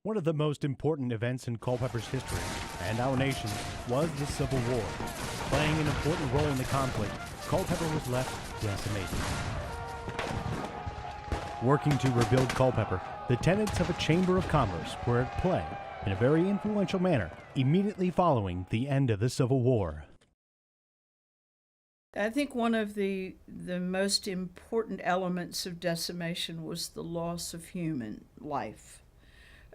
One of the most important events in Culpeper's history, and our nation's, was the Civil War. Playing an important role in the conflict, Culpeper was left decimated. Working to rebuild Culpeper, the tenets of a Chamber of Commerce were at play in a very influential manner immediately following the end of the Civil War. I think one of the most important elements of decimation was the loss of human life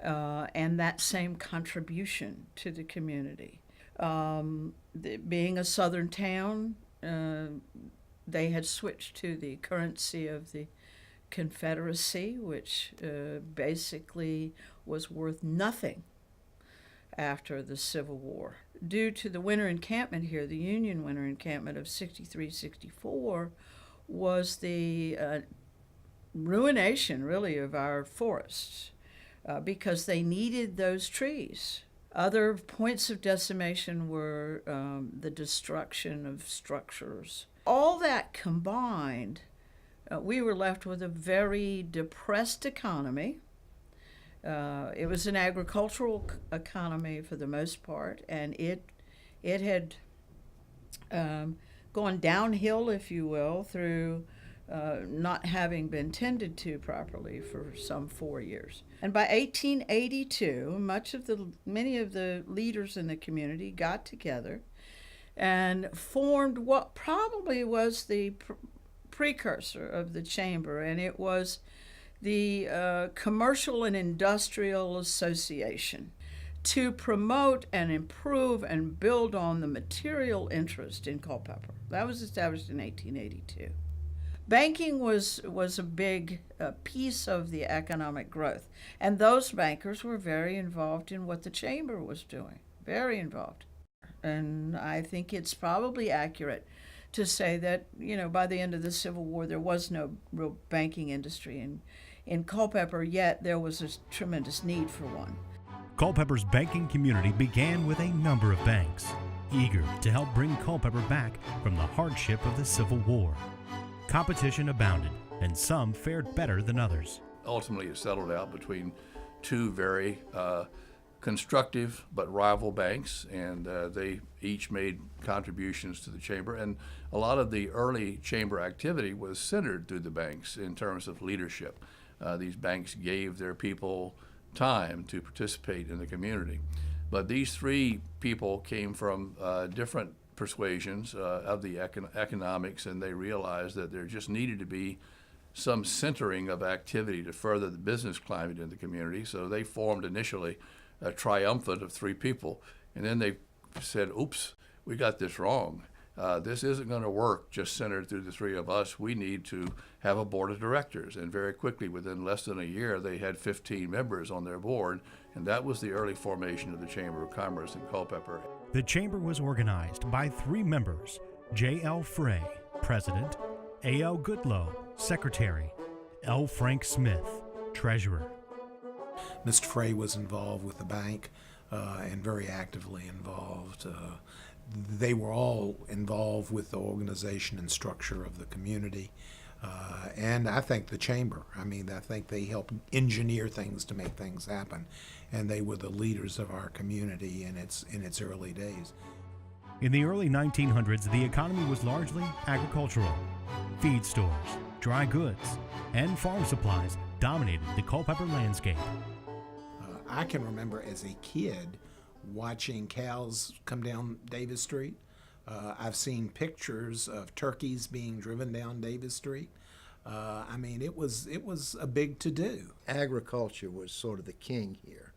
and that same contribution to the community. Being a southern town, they had switched to the currency of the Confederacy, which basically was worth nothing after the Civil War. Due to the winter encampment here, the Union winter encampment of 63-64 was the ruination, really, of our forests because they needed those trees. Other points of decimation were the destruction of structures. All that combined, we were left with a very depressed economy. It was an agricultural economy for the most part, and it had gone downhill, if you will, through not having been tended to properly for some 4 years. And by 1882, many of the leaders in the community got together and formed what probably was the precursor of the chamber, and it was the Commercial and Industrial Association, to promote and improve and build on the material interest in Culpeper. That was established in 1882. Banking was a big piece of the economic growth, and those bankers were very involved in what the chamber was doing, very involved. And I think it's probably accurate to say that, by the end of the Civil War, there was no real banking industry in Culpeper, yet there was a tremendous need for one. Culpeper's banking community began with a number of banks, eager to help bring Culpeper back from the hardship of the Civil War. Competition abounded, and some fared better than others. Ultimately, it settled out between two very constructive but rival banks, and they each made contributions to the chamber. And a lot of the early chamber activity was centered through the banks in terms of leadership. These banks gave their people time to participate in the community. But these three people came from different persuasions of the economics, and they realized that there just needed to be some centering of activity to further the business climate in the community. So they formed initially a triumvirate of three people, and then they said, oops, we got this wrong. This isn't going to work just centered through the three of us. We need to have a board of directors. And very quickly, within less than a year, they had 15 members on their board, and that was the early formation of the Chamber of Commerce in Culpeper. The chamber was organized by three members: J.L. Frey, president; A.L. Goodloe, secretary; L. Frank Smith, treasurer. Mr. Frey was involved with the bank and very actively involved. They were all involved with the organization and structure of the community. And I think the chamber, I think they helped engineer things to make things happen. And they were the leaders of our community in its early days. In the early 1900s, the economy was largely agricultural. Feed stores, dry goods, and farm supplies dominated the Culpeper landscape. I can remember as a kid watching cows come down Davis Street. I've seen pictures of turkeys being driven down Davis Street. It was a big to-do. Agriculture was sort of the king here.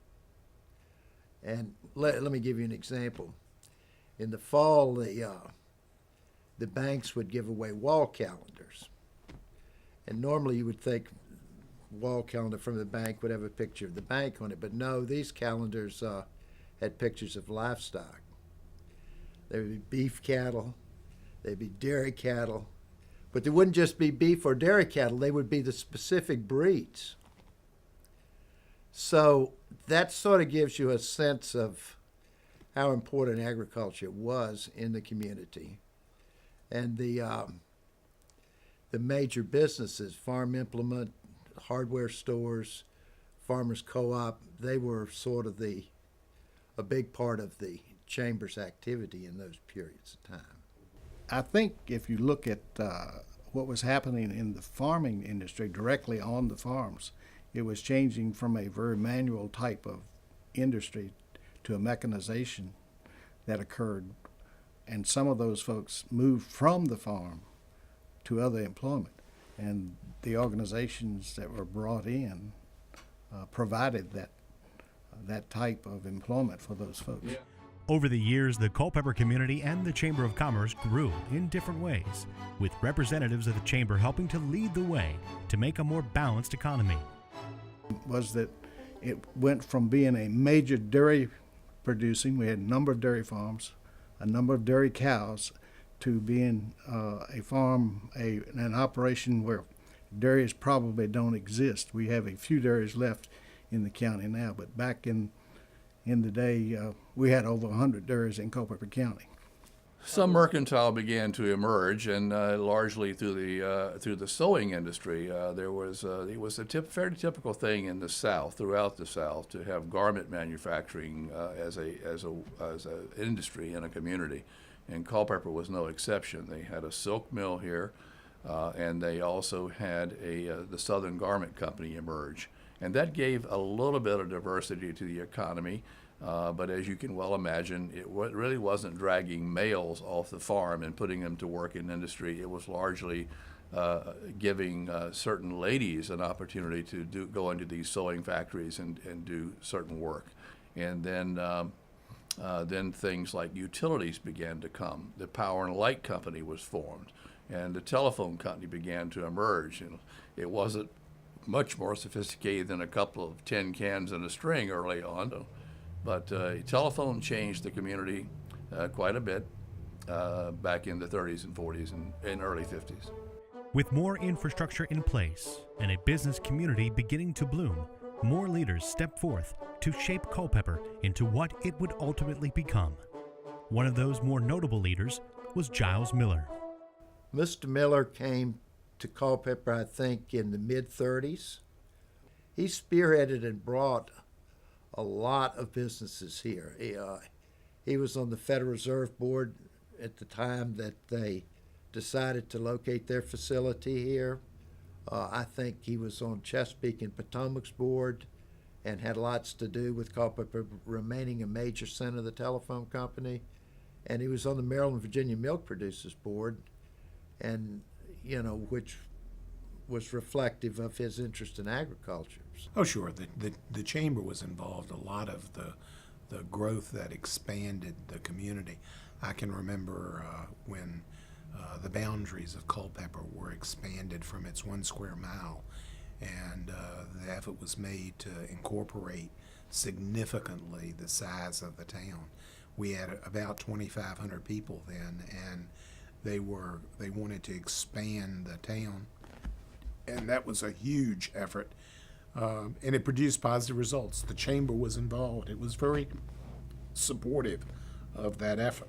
And let me give you an example. In the fall, the banks would give away wall calendars. And normally you would think wall calendar from the bank would have a picture of the bank on it, but no, these calendars had pictures of livestock. There would be beef cattle, there'd be dairy cattle, but there wouldn't just be beef or dairy cattle, they would be the specific breeds. So that sort of gives you a sense of how important agriculture was in the community. And the major businesses, farm implement, hardware stores, Farmers Co-op, they were sort of a big part of the chamber's activity in those periods of time. I think if you look at what was happening in the farming industry directly on the farms, it was changing from a very manual type of industry to a mechanization that occurred. And some of those folks moved from the farm to other employment. And the organizations that were brought in provided that type of employment for those folks. Yeah. Over the years, the Culpeper community and the Chamber of Commerce grew in different ways, with representatives of the Chamber helping to lead the way to make a more balanced economy. Was that it went from being a major dairy producing, we had a number of dairy farms, a number of dairy cows, to being a farm, an operation where dairies probably don't exist. We have a few dairies left in the county now, but back in the day, we had over 100 dairies in Culpeper County. Some mercantile began to emerge, and largely through the sewing industry. It was a fairly typical thing in the South, throughout the South, to have garment manufacturing as a industry in a community, and Culpeper was no exception. They had a silk mill here, and they also had the Southern Garment Company emerge, and that gave a little bit of diversity to the economy. But as you can well imagine, it really wasn't dragging males off the farm and putting them to work in industry. It was largely giving certain ladies an opportunity to go into these sewing factories and do certain work. And then things like utilities began to come. The Power and Light Company was formed, and the telephone company began to emerge. And it wasn't much more sophisticated than a couple of tin cans and a string early on. But telephone changed the community quite a bit back in the 30s and 40s and early 50s. With more infrastructure in place and a business community beginning to bloom, more leaders stepped forth to shape Culpeper into what it would ultimately become. One of those more notable leaders was Giles Miller. Mr. Miller came to Culpeper, I think, in the mid-30s. He spearheaded and brought a lot of businesses here. He was on the Federal Reserve Board at the time that they decided to locate their facility here. I think he was on Chesapeake and Potomac's board and had lots to do with Culpeper remaining a major center of the telephone company. And he was on the Maryland Virginia Milk Producers Board, and which was reflective of his interest in agriculture. Oh, sure. The chamber was involved a lot of the growth that expanded the community. I can remember when the boundaries of Culpeper were expanded from its 1 square mile, and the effort was made to incorporate significantly the size of the town. We had about 2,500 people then, and they wanted to expand the town, and that was a huge effort. And it produced positive results. The chamber was involved. It was very supportive of that effort.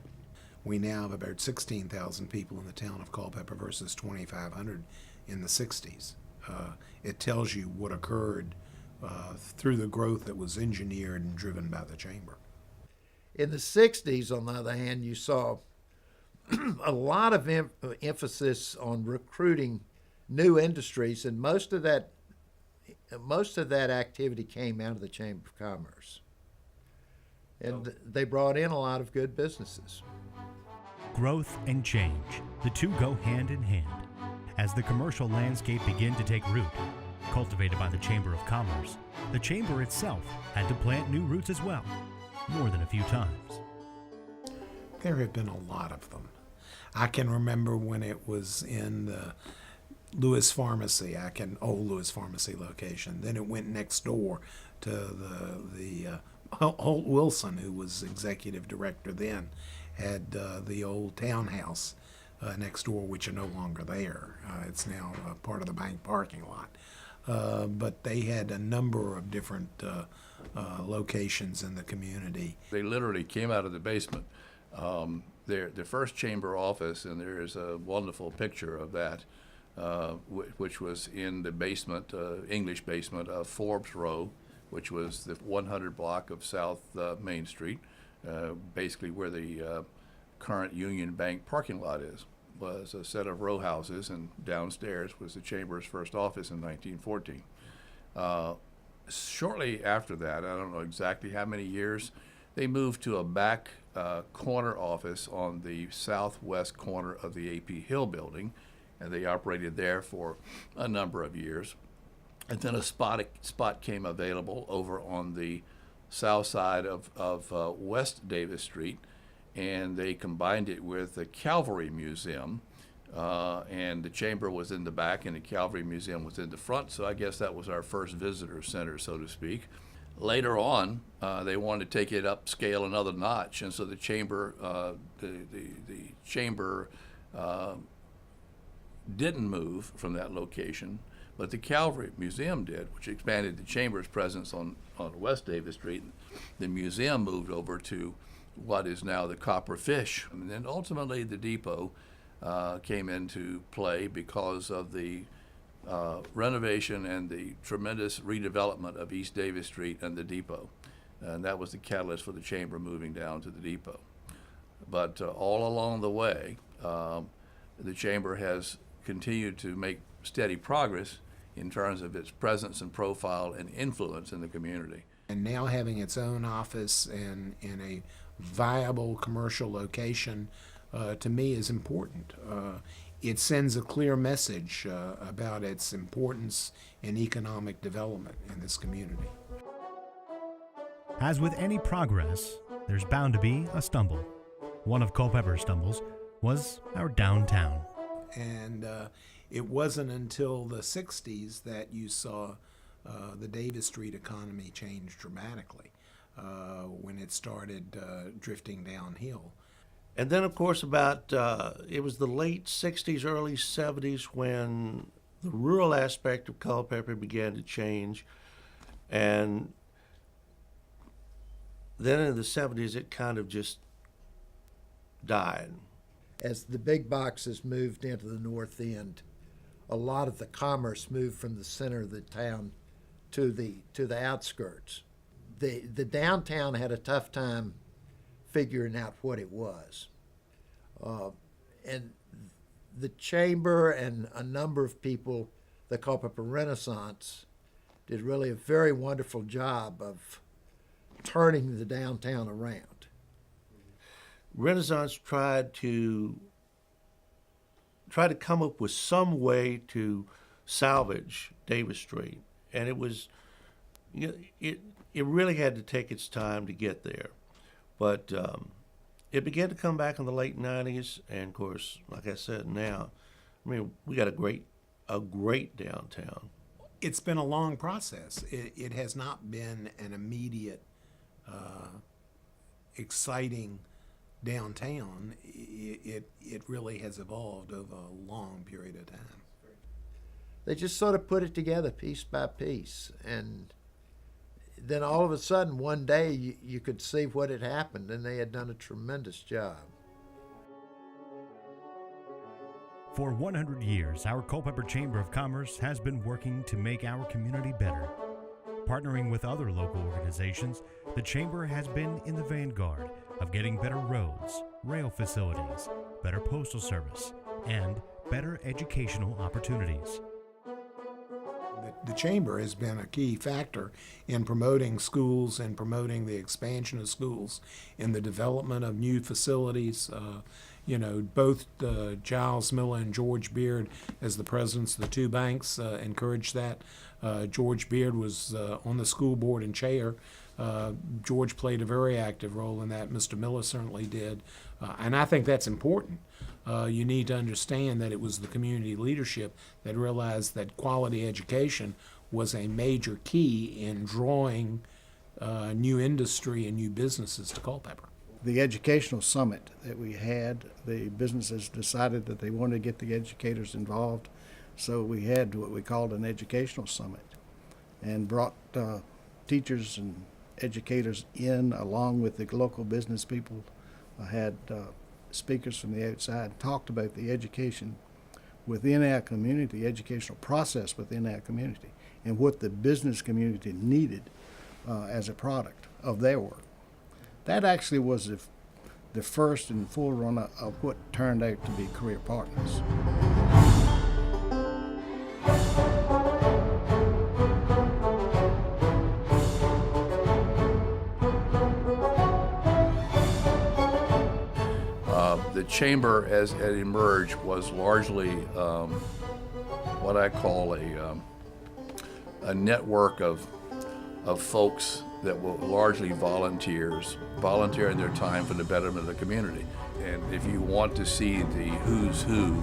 We now have about 16,000 people in the town of Culpeper versus 2,500 in the 60s. It tells you what occurred through the growth that was engineered and driven by the chamber. In the 60s, on the other hand, you saw a lot of emphasis on recruiting new industries, and most of that activity came out of the Chamber of Commerce. And they brought in a lot of good businesses. Growth and change, the two go hand in hand. As the commercial landscape began to take root, cultivated by the Chamber of Commerce, the Chamber itself had to plant new roots as well, more than a few times. There have been a lot of them. I can remember when it was in the Lewis Pharmacy, old Lewis Pharmacy location. Then it went next door to the Holt Wilson, who was executive director then, had the old townhouse next door, which are no longer there. It's now part of the bank parking lot. But they had a number of different locations in the community. They literally came out of the basement. Their first chamber office, and there is a wonderful picture of that, which was in the basement, English basement of Forbes Row. which was the 100 block of South Main Street, basically where the current Union Bank parking lot was a set of row houses, and downstairs was the Chamber's first office in 1914. Shortly after that, I don't know exactly how many years, they moved to a back corner office on the southwest corner of the A.P. Hill building, and they operated there for a number of years. And then a spot came available over on the south side of West Davis Street, and they combined it with the Cavalry Museum, and the Chamber was in the back and the Cavalry Museum was in the front, so I guess that was our first visitor center, so to speak. Later on, they wanted to take it upscale another notch, and so the Chamber, the Chamber didn't move from that location, but the Cavalry Museum did, which expanded the Chamber's presence on West Davis Street. The museum moved over to what is now the Copper Fish. And then ultimately the depot came into play because of the renovation and the tremendous redevelopment of East Davis Street and the depot. And that was the catalyst for the Chamber moving down to the depot. But all along the way, the Chamber has continued to make steady progress in terms of its presence and profile and influence in the community. And now having its own office in a viable commercial location, to me, is important. It sends a clear message about its importance in economic development in this community. As with any progress, there's bound to be a stumble. One of Culpeper's stumbles was our downtown. And it wasn't until the 60s that you saw the Davis Street economy change dramatically when it started drifting downhill. And then, of course, it was the late 60s, early 70s when the rural aspect of Culpeper began to change. And then in the 70s, it kind of just died. As the big boxes moved into the north end, a lot of the commerce moved from the center of the town to the outskirts. The downtown had a tough time figuring out what it was. And the Chamber and a number of people, the Culpeper Renaissance, did really a very wonderful job of turning the downtown around. Renaissance tried to come up with some way to salvage Davis Street, and it was, it really had to take its time to get there, but it began to come back in the late 90s, and of course, like I said, now, I mean, we got a great downtown. It's been a long process. It has not been an immediate, exciting downtown. It really has evolved over a long period of time. They just sort of put it together piece by piece, and then all of a sudden one day you could see what had happened, and they had done a tremendous job. For 100 years, our Culpeper Chamber of Commerce has been working to make our community better. Partnering with other local organizations, the Chamber has been in the vanguard of getting better roads, rail facilities, better postal service, and better educational opportunities. The Chamber has been a key factor in promoting schools and promoting the expansion of schools and the development of new facilities. Both Giles Miller and George Beard, as the presidents of the two banks, encouraged that. George Beard was on the school board and chair. George played a very active role in that. Mr. Miller certainly did. And I think that's important. You need to understand that it was the community leadership that realized that quality education was a major key in drawing new industry and new businesses to Culpeper. The educational summit that we had, the businesses decided that they wanted to get the educators involved, so we had what we called an educational summit and brought teachers and educators in along with the local business people. I had speakers from the outside, talked about the education within our community, the educational process within our community, and what the business community needed as a product of their work. That actually was the first and forerunner of what turned out to be career partners. The chamber, as it emerged, was largely what I call a network of folks that were largely volunteers, volunteering their time for the betterment of the community. And if you want to see the who's who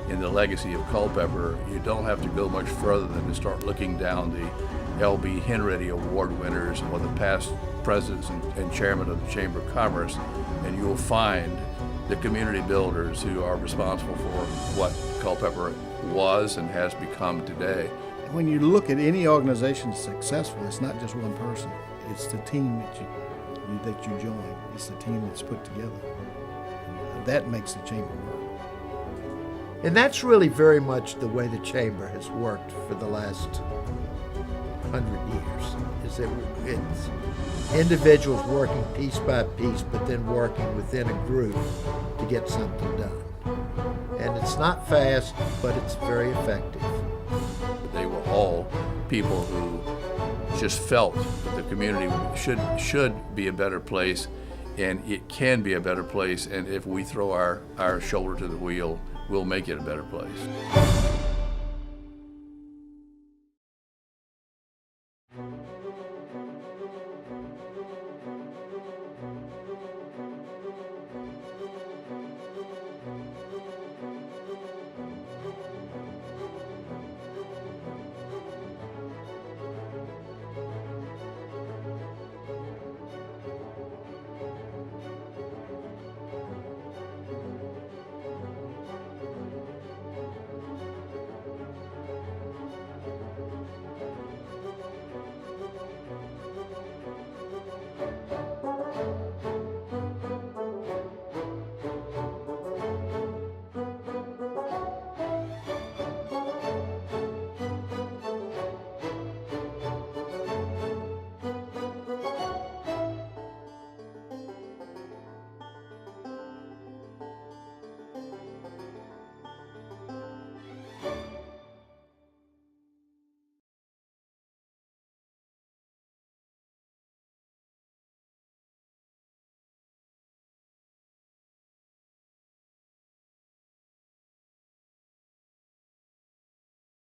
in the legacy of Culpeper, you don't have to go much further than to start looking down the L.B. Henready Award winners or the past presidents and chairman of the Chamber of Commerce, and you'll find the community builders who are responsible for what Culpeper was and has become today. When you look at any organization that's successful, it's not just one person. It's the team that you join. It's the team that's put together. That makes the chamber work. And that's really very much the way the chamber has worked for the last 100 years. Is that it's individuals working piece by piece, but then working within a group to get something done. And it's not fast, but it's very effective. They were all people who just felt that the community should be a better place, and it can be a better place, and if we throw our shoulder to the wheel, we'll make it a better place.